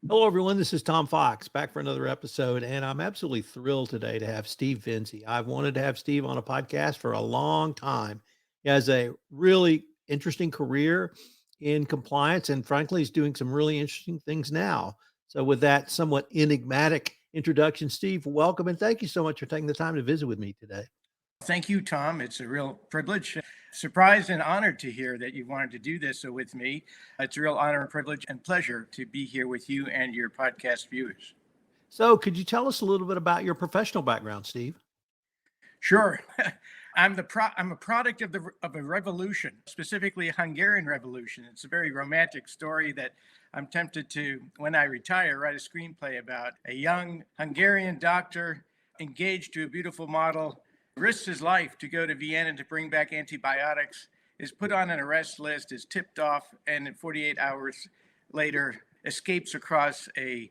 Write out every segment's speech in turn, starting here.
Hello, everyone. This is Tom Fox back for another episode, and I'm absolutely thrilled today to have Steve Vince. I've wanted to have Steve on a podcast for a long time. He has a really interesting career in compliance, and frankly, he's doing some really interesting things now. So, with that somewhat enigmatic introduction, Steve, welcome and thank you so much for taking the time to visit with me today. Thank you, Tom. It's a real privilege, surprised and honored to hear that you wanted to do this with me. It's a real honor and privilege and pleasure to be here with you and your podcast viewers. So, could you tell us a little bit about your professional background, Steve? Sure. I'm a product of a revolution, specifically a Hungarian revolution. It's a very romantic story that I'm tempted to, when I retire, write a screenplay about. A young Hungarian doctor engaged to a beautiful model, risks his life to go to Vienna to bring back antibiotics, is put on an arrest list, is tipped off, and in 48 hours later escapes across an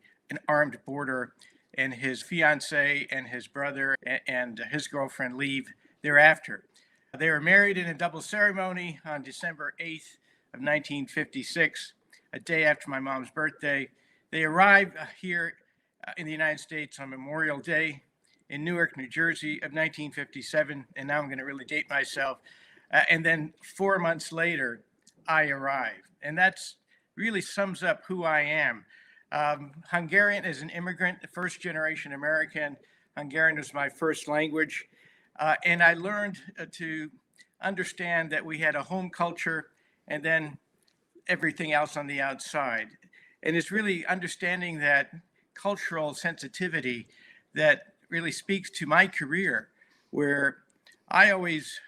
armed border, and his fiance and his brother and his girlfriend leave thereafter. They were married in a double ceremony on December 8th of 1956, a day after my mom's birthday. They arrived here in the United States on Memorial Day in Newark, New Jersey of 1957. And now I'm going to really date myself. And then 4 months later, I arrived. And that's really sums up who I am. Hungarian as an immigrant, first generation American. Hungarian was my first language. And I learned to understand that we had a home culture and then everything else on the outside. And it's really understanding that cultural sensitivity that really speaks to my career, where I always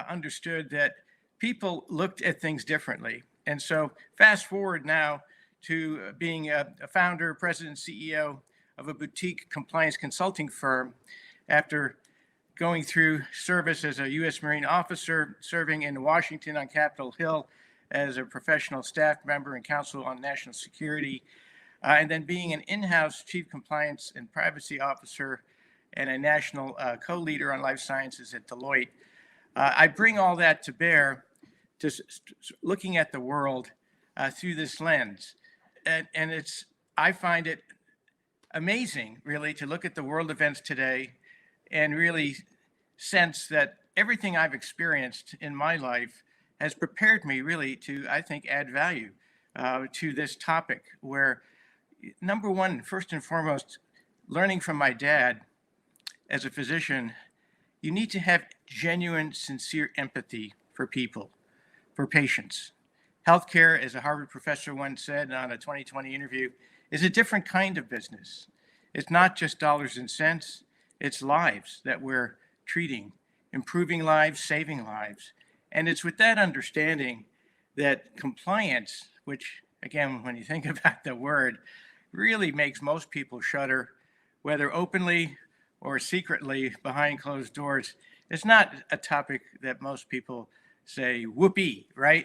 understood that people looked at things differently. And so fast forward now to being a founder, president, CEO of a boutique compliance consulting firm after going through service as a U.S. Marine officer, serving in Washington on Capitol Hill as a professional staff member and counsel on national security, and then being an in-house chief compliance and privacy officer and a national co-leader on life sciences at Deloitte. I bring all that to bear to looking at the world through this lens. And I find it amazing, really, to look at the world events today and really sense that everything I've experienced in my life has prepared me really to, I think, add value to this topic, where number one, first and foremost, learning from my dad as a physician, you need to have genuine, sincere empathy for people, for patients. Healthcare, as a Harvard professor once said on a 2020 interview, is a different kind of business. It's not just dollars and cents, it's lives that we're treating, improving lives, saving lives. And it's with that understanding that compliance, which again, when you think about the word, really makes most people shudder, whether openly or secretly behind closed doors. It's not a topic that most people say, whoopee, right?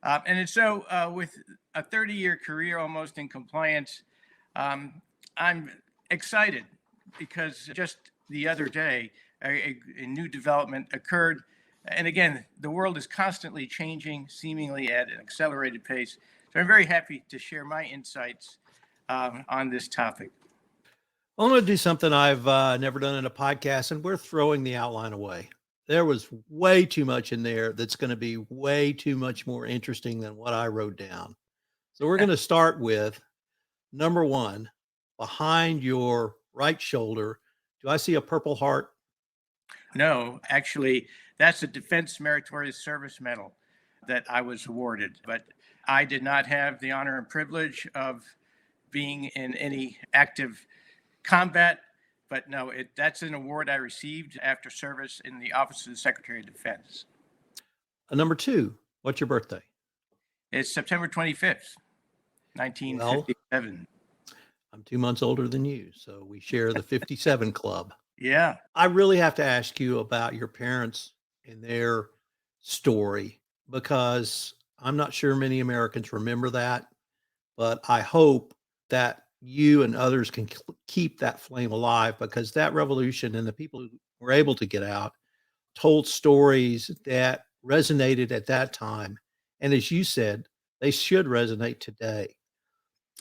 And so with a 30-year career almost in compliance, I'm excited because just the other day, a new development occurred. And again, the world is constantly changing, seemingly at an accelerated pace. So I'm very happy to share my insights on this topic. I'm going to do something I've never done in a podcast, and we're throwing the outline away. There was way too much in there that's going to be way too much more interesting than what I wrote down. So we're going to start with number one, behind your right shoulder. Do I see a Purple Heart? No, actually, that's a Defense Meritorious Service Medal that I was awarded. But I did not have the honor and privilege of being in any active combat. But no, that's an award I received after service in the Office of the Secretary of Defense. Number two, what's your birthday? It's September 25th, 1957. Well, I'm 2 months older than you, so we share the 57 club. Yeah. I really have to ask you about your parents and their story, because I'm not sure many Americans remember that, but I hope that you and others can keep that flame alive, because that revolution and the people who were able to get out told stories that resonated at that time. And as you said, they should resonate today.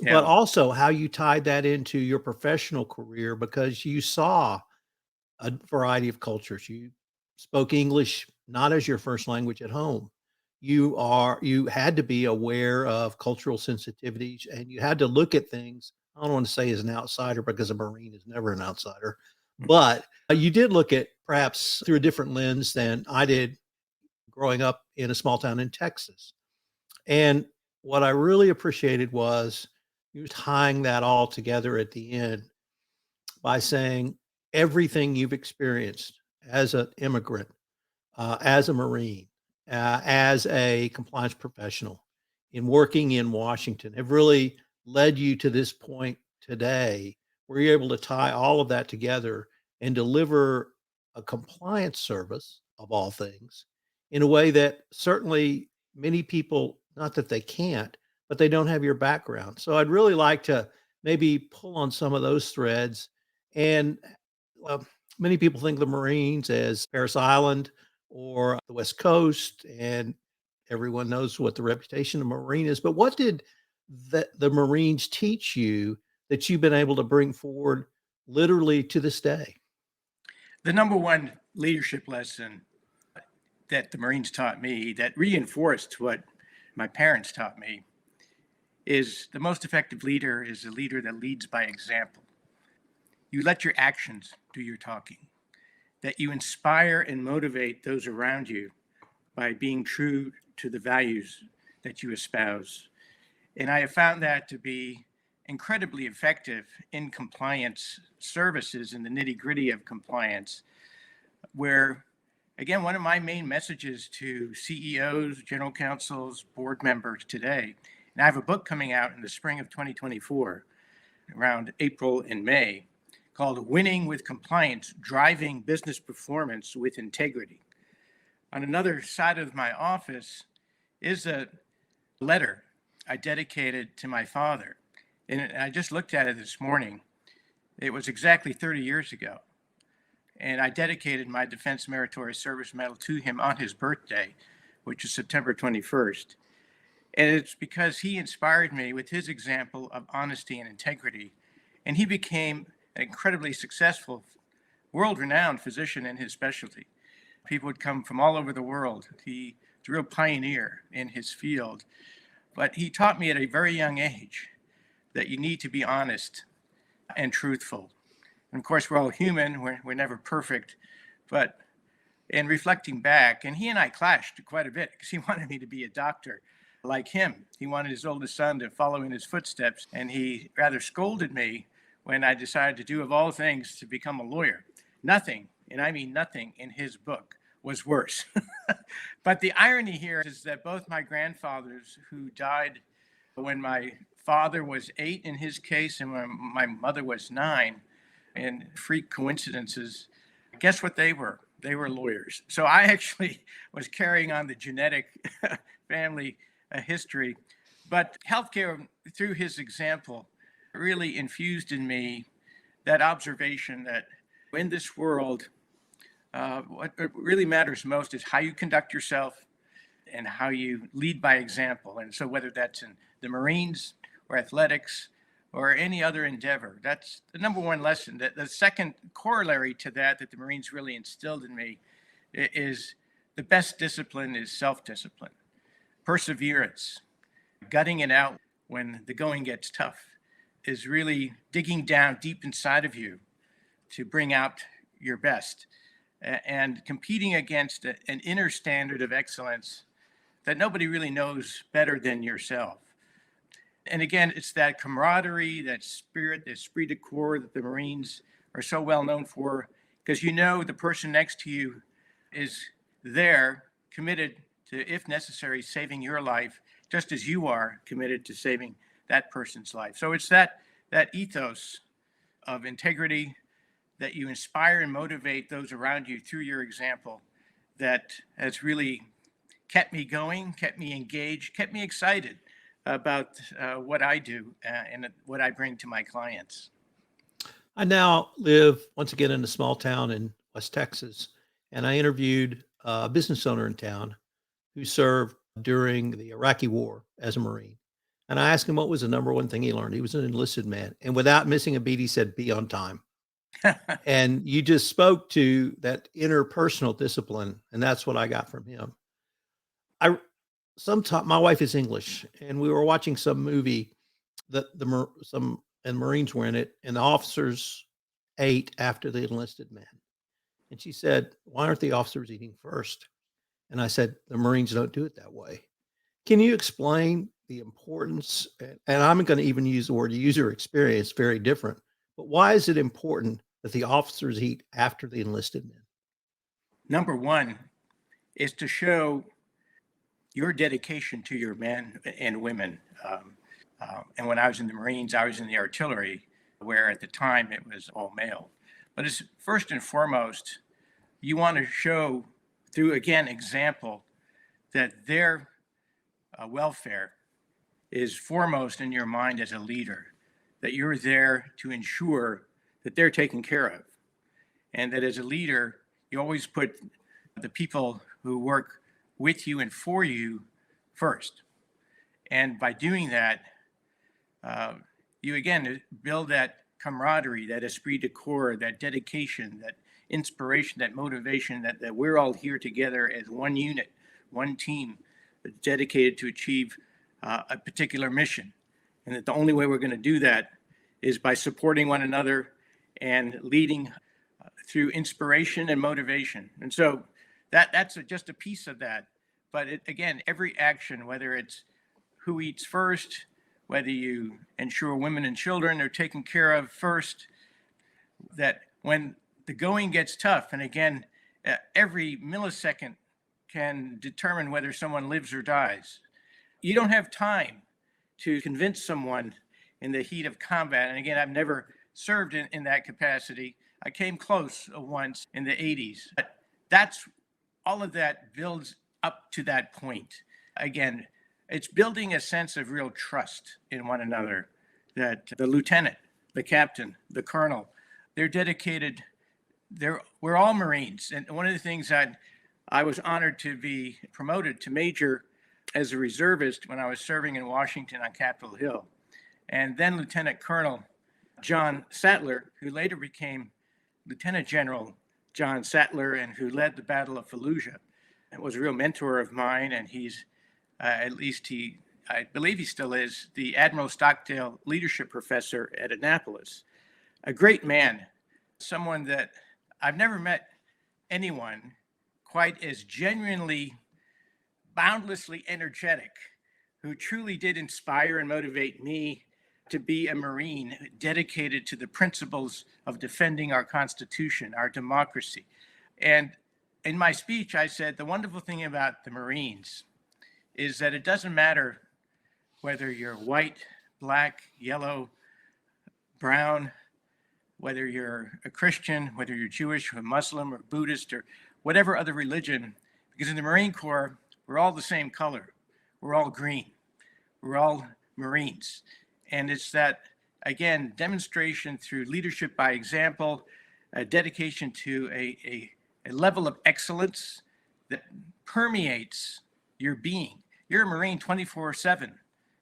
but Yeah. also how you tied that into your professional career because you saw a variety of cultures. You spoke English not as your first language at home. You had to be aware of cultural sensitivities and you had to look at things. I don't want to say as an outsider because a Marine is never an outsider, but you did look at perhaps through a different lens than I did growing up in a small town in Texas. And what I really appreciated was you tying that all together at the end by saying everything you've experienced as an immigrant, as a Marine, as a compliance professional in working in Washington have really led you to this point today where you're able to tie all of that together and deliver a compliance service of all things in a way that certainly many people, not that they can't, but they don't have your background. So I'd really like to maybe pull on some of those threads and well, many people think of the Marines as Paris Island or the West Coast, and everyone knows what the reputation of a Marine is. But what did the Marines teach you that you've been able to bring forward literally to this day? The number one leadership lesson that the Marines taught me that reinforced what my parents taught me is the most effective leader is a leader that leads by example. You let your actions do your talking, that you inspire and motivate those around you by being true to the values that you espouse. And I have found that to be incredibly effective in compliance services, in the nitty gritty of compliance, where, again, one of my main messages to CEOs, general counsels, board members today, and I have a book coming out in the spring of 2024, around April and May, called Winning with Compliance, Driving Business Performance with Integrity. On another side of my office is a letter I dedicated to my father. And I just looked at it this morning. It was exactly 30 years ago. And I dedicated my Defense Meritorious Service Medal to him on his birthday, which is September 21st. And it's because he inspired me with his example of honesty and integrity. And he became an incredibly successful, world-renowned physician in his specialty. People would come from all over the world. He's a real pioneer in his field. But he taught me at a very young age that you need to be honest and truthful. And of course, we're all human. We're never perfect. But in reflecting back, and he and I clashed quite a bit because he wanted me to be a doctor like him. He wanted his oldest son to follow in his footsteps. And he rather scolded me when I decided to do, of all things, to become a lawyer. Nothing, and I mean nothing, in his book was worse. But the irony here is that both my grandfathers, who died when my father was 8 in his case and when my mother was 9, in freak coincidences, guess what they were? They were lawyers. So I actually was carrying on the genetic family history. But healthcare, through his example, really infused in me that observation that in this world, what really matters most is how you conduct yourself and how you lead by example. And so, whether that's in the Marines or athletics or any other endeavor, that's the number one lesson. The second corollary to that, that the Marines really instilled in me, is the best discipline is self-discipline, perseverance, gutting it out when the going gets tough, is really digging down deep inside of you to bring out your best and competing against an inner standard of excellence that nobody really knows better than yourself. And again, it's that camaraderie, that spirit, the esprit de corps that the Marines are so well known for, because you know the person next to you is there, committed to, if necessary, saving your life, just as you are committed to saving that person's life. So it's that ethos of integrity, that you inspire and motivate those around you through your example, that has really kept me going, kept me engaged, kept me excited about what I do and what I bring to my clients. I now live once again in a small town in West Texas, and I interviewed a business owner in town who served during the Iraqi war as a Marine. And I asked him what was the number one thing he learned. He was an enlisted man. And without missing a beat, he said, be on time. And you just spoke to that interpersonal discipline. And that's what I got from him. Sometimes my wife is English, and we were watching some movie that some and Marines were in it, and the officers ate after the enlisted men. And she said, why aren't the officers eating first? And I said, the Marines don't do it that way. Can you explain the importance? And I'm going to even use the word user experience, very different. But why is it important that the officers eat after the enlisted men? Number one is to show your dedication to your men and women. And when I was in the Marines, I was in the artillery, where at the time it was all male. But it's first and foremost, you want to show through, again, example, that their welfare is foremost in your mind as a leader, that you're there to ensure that they're taken care of. And that as a leader, you always put the people who work with you and for you first. And by doing that, you again build that camaraderie, that esprit de corps, that dedication, that inspiration, that motivation, that we're all here together as one unit, one team dedicated to achieve a particular mission. And that the only way we're going to do that is by supporting one another and leading through inspiration and motivation. And so that's just a piece of that. But again, every action, whether it's who eats first, whether you ensure women and children are taken care of first, that when the going gets tough, and again, every millisecond can determine whether someone lives or dies. You don't have time to convince someone in the heat of combat. And again, I've never served in that capacity. I came close once in the 80s. But that's all of that builds up to that point. Again, it's building a sense of real trust in one another, that the lieutenant, the captain, the colonel, they're dedicated. We're all Marines. And one of the things that I was honored to be promoted to major as a reservist when I was serving in Washington on Capitol Hill. And then Lieutenant Colonel John Sattler, who later became Lieutenant General John Sattler, and who led the Battle of Fallujah, and was a real mentor of mine. And he's, I believe he still is, the Admiral Stockdale Leadership Professor at Annapolis. A great man, someone that I've never met anyone quite as genuinely, boundlessly energetic, who truly did inspire and motivate me to be a Marine dedicated to the principles of defending our Constitution, our democracy. And in my speech, I said, the wonderful thing about the Marines is that it doesn't matter whether you're white, black, yellow, brown, whether you're a Christian, whether you're Jewish or Muslim or Buddhist or whatever other religion, because in the Marine Corps, we're all the same color. We're all green. We're all Marines. And it's that, again, demonstration through leadership by example, a dedication to a level of excellence that permeates your being. You're a Marine 24/7.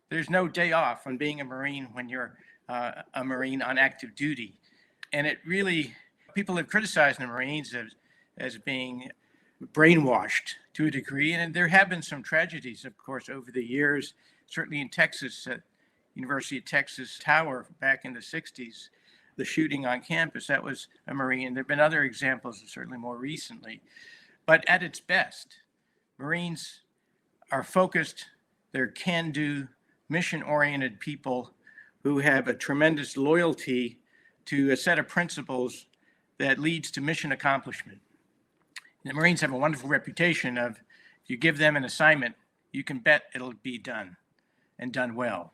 There's no day off on being a Marine when you're a Marine on active duty. And it really, people have criticized the Marines as being brainwashed to a degree. And there have been some tragedies, of course, over the years, certainly in Texas, at University of Texas Tower back in the 60s, the shooting on campus, that was a Marine. There have been other examples, certainly more recently. But at its best, Marines are focused, they're can-do, mission-oriented people who have a tremendous loyalty to a set of principles that leads to mission accomplishment. And the Marines have a wonderful reputation of, if you give them an assignment, you can bet it'll be done and done well.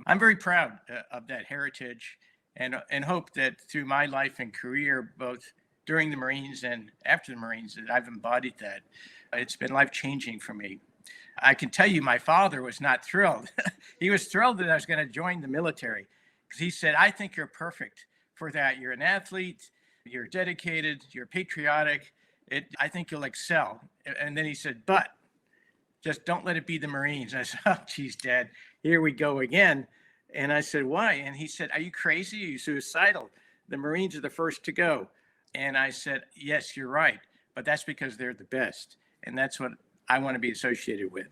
I'm very proud of that heritage and hope that through my life and career, both during the Marines and after the Marines, that I've embodied that. It's been life-changing for me. I can tell you my father was not thrilled. He was thrilled that I was going to join the military, because he said, I think you're perfect for that. You're an athlete, you're dedicated, you're patriotic. I think you'll excel. And then he said, but just don't let it be the Marines. I said, oh, geez, Dad, here we go again. And I said, why? And he said, are you crazy? Are you suicidal? The Marines are the first to go. And I said, yes, you're right. But that's because they're the best. And that's what I want to be associated with.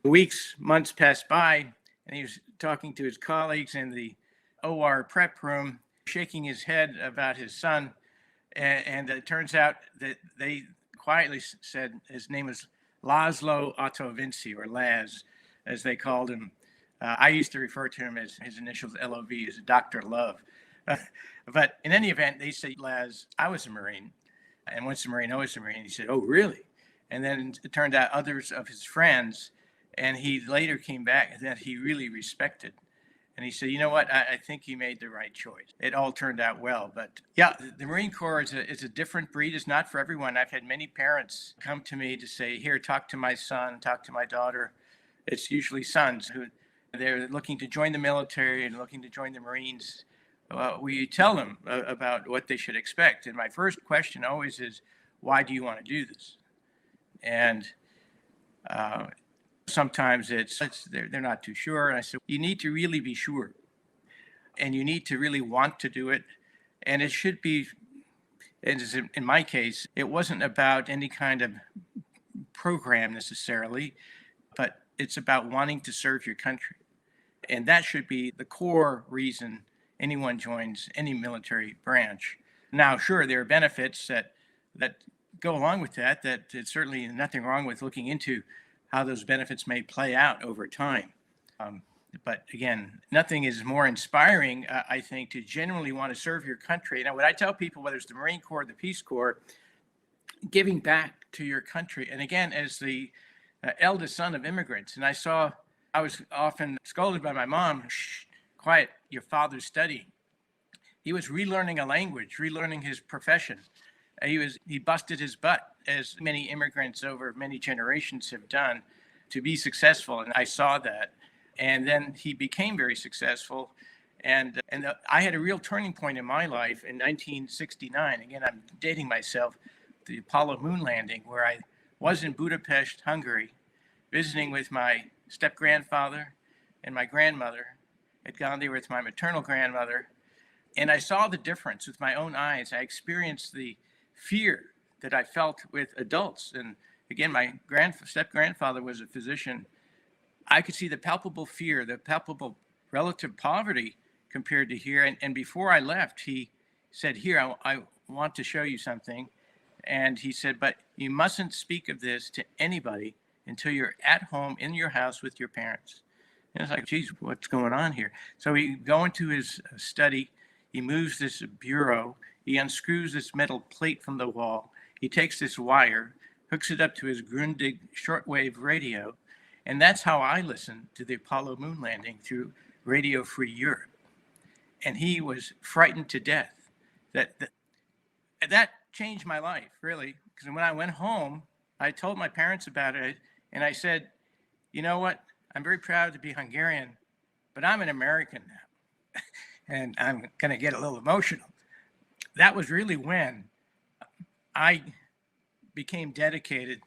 Weeks, months passed by, and he was talking to his colleagues in the OR prep room, shaking his head about his son. And it turns out that they quietly said his name was Laszlo Otto Vince, or Laz, as they called him. I used to refer to him as his initials LOV, as Dr. Love. But in any event, they say, Laz, I was a Marine. And once a Marine, always a Marine. He said, oh, really? And then it turned out others of his friends, and he later came back that he really respected. And he said, you know what? I think he made the right choice. It all turned out well. But yeah, the Marine Corps is a different breed. It's not for everyone. I've had many parents come to me to say, here, talk to my son, talk to my daughter. It's usually sons who they're looking to join the military and looking to join the Marines. We tell them about what they should expect. And my first question always is, why do you want to do this? And sometimes they're not too sure. And I said, you need to really be sure. And you need to really want to do it. And it should be, in my case, it wasn't about any kind of program necessarily, but it's about wanting to serve your country. And that should be the core reason anyone joins any military branch. Now, sure, there are benefits that go along with that it's certainly nothing wrong with looking into how those benefits may play out over time. But again, nothing is more inspiring, I think, to genuinely want to serve your country. Now, what I tell people, whether it's the Marine Corps, the Peace Corps, giving back to your country. And again, as the eldest son of immigrants, and I was often scolded by my mom, shh, quiet, your father's studying. He was relearning a language, relearning his profession. He busted his butt, as many immigrants over many generations have done, to be successful. And I saw that. And then he became very successful. And I had a real turning point in my life in 1969. Again, I'm dating myself, the Apollo moon landing, where I was in Budapest, Hungary, visiting with my step-grandfather and my grandmother. Had gone there with my maternal grandmother. And I saw the difference with my own eyes. I experienced the fear that I felt with adults. And again, my step-grandfather was a physician. I could see the palpable fear, the palpable relative poverty compared to here. And before I left, he said, here, I want to show you something. And he said, but you mustn't speak of this to anybody until you're at home in your house with your parents. And it's like, geez, what's going on here? So he go into his study. He moves this bureau. He unscrews this metal plate from the wall. He takes this wire, hooks it up to his Grundig shortwave radio. And that's how I listened to the Apollo moon landing, through Radio Free Europe. And he was frightened to death. That changed my life, really. Because when I went home, I told my parents about it. And I said, you know what? I'm very proud to be Hungarian, but I'm an American now. And I'm going to get a little emotional. That was really when I became dedicated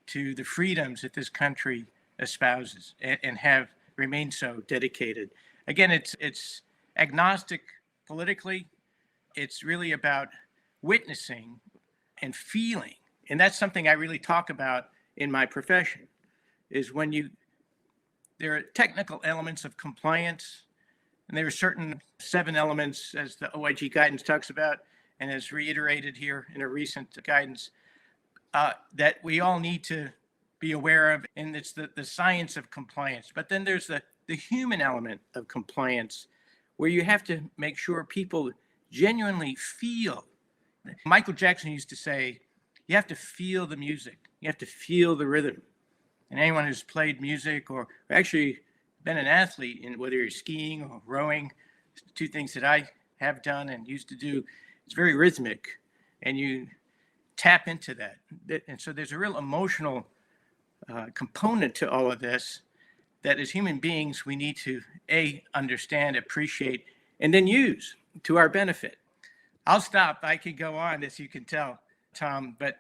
to the freedoms that this country espouses, and have remained so dedicated. Again, it's agnostic politically. It's really about witnessing and feeling. And that's something I really talk about in my profession, is when there are technical elements of compliance, and there are certain 7 elements, as the OIG guidance talks about, and as reiterated here in a recent guidance, that we all need to be aware of, and it's the science of compliance. But then there's the human element of compliance, where you have to make sure people genuinely feel. Michael Jackson used to say, you have to feel the music. You have to feel the rhythm. And anyone who's played music or actually been an athlete, in whether you're skiing or rowing, 2 things that I have done and used to do, it's very rhythmic, and you tap into that. And so there's a real emotional component to all of this, that as human beings, we need to understand, appreciate, and then use to our benefit. I'll stop. I could go on, as you can tell, Tom, but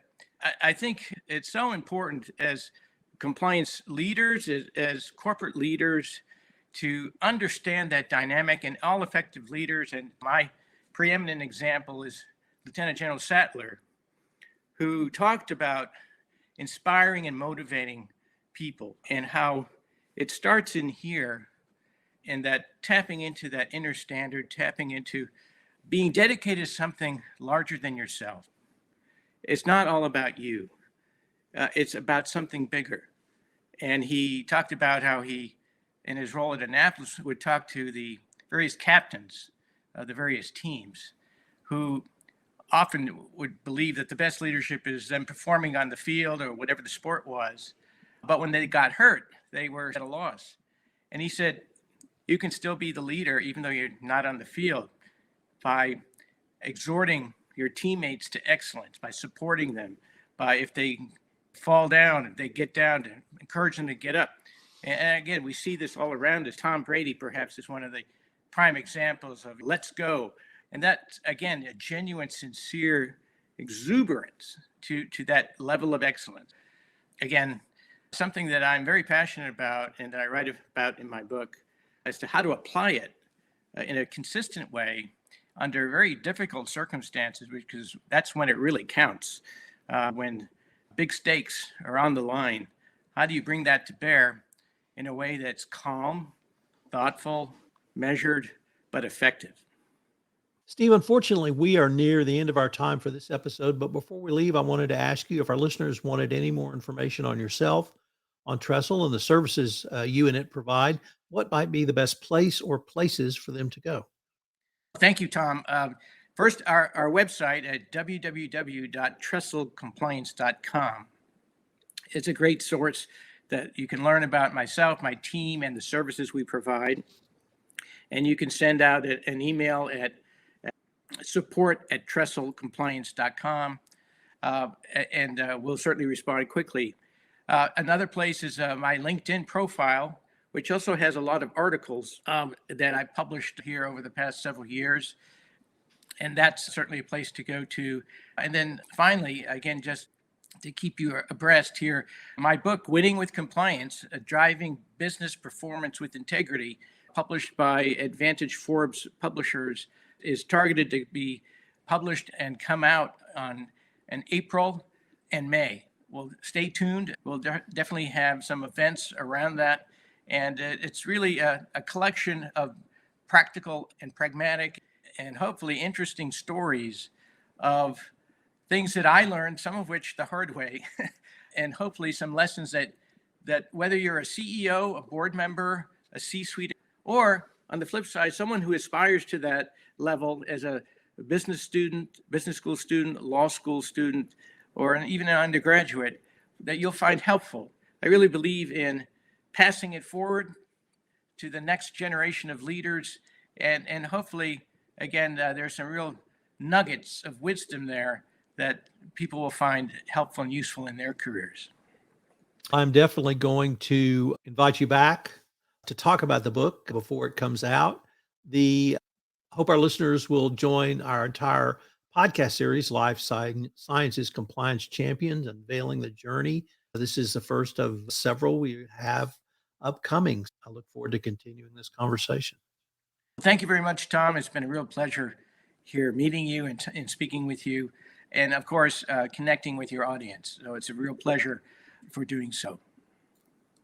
I think it's so important as compliance leaders, as corporate leaders, to understand that dynamic, and all effective leaders. And my preeminent example is Lieutenant General Sattler, who talked about inspiring and motivating people, and how it starts in here, and that tapping into that inner standard, tapping into being dedicated to something larger than yourself. It's not all about you. It's about something bigger. And he talked about how he, in his role at Annapolis, would talk to the various captains of the various teams, who often would believe that the best leadership is them performing on the field or whatever the sport was. But when they got hurt, they were at a loss. And he said, you can still be the leader even though you're not on the field, by exhorting your teammates to excellence, by supporting them, by, if they fall down, if they get down, to encourage them to get up. And again, we see this all around us. Tom Brady, perhaps, is one of the prime examples of let's go. And that's, again, a genuine, sincere exuberance to that level of excellence. Again, something that I'm very passionate about and that I write about in my book as to how to apply it in a consistent way under very difficult circumstances, because that's when it really counts. When big stakes are on the line, how do you bring that to bear in a way that's calm, thoughtful, measured, but effective? Steve, unfortunately, we are near the end of our time for this episode. But before we leave, I wanted to ask you if our listeners wanted any more information on yourself, on Trestle, and the services you and it provide, what might be the best place or places for them to go? Thank you, Tom. First, our website at www.trestlecompliance.com. It's a great source that you can learn about myself, my team, and the services we provide. And you can send out an email at support@trestlecompliance.com, and we'll certainly respond quickly. Another place is my LinkedIn profile, which also has a lot of articles that I published here over the past several years. And that's certainly a place to go to. And then finally, again, just to keep you abreast here, my book, Winning with Compliance, Driving Business Performance with Integrity, published by Advantage Forbes Publishers, is targeted to be published and come out in April and May. Well, stay tuned. We'll definitely have some events around that. And it's really a collection of practical and pragmatic and hopefully interesting stories of things that I learned, some of which the hard way, and hopefully some lessons that whether you're a CEO, a board member, a C-suite, or on the flip side, someone who aspires to that level as a business student, business school student, law school student, or even an undergraduate, that you'll find helpful. I really believe in passing it forward to the next generation of leaders. And hopefully, again, there's some real nuggets of wisdom there that people will find helpful and useful in their careers. I'm definitely going to invite you back to talk about the book before it comes out. Hope our listeners will join our entire podcast series, Life Sciences Compliance Champions, Unveiling the Journey. This is the first of several we have upcoming. I look forward to continuing this conversation. Thank you very much, Tom. It's been a real pleasure here meeting you and speaking with you, and of course, connecting with your audience. So it's a real pleasure for doing so.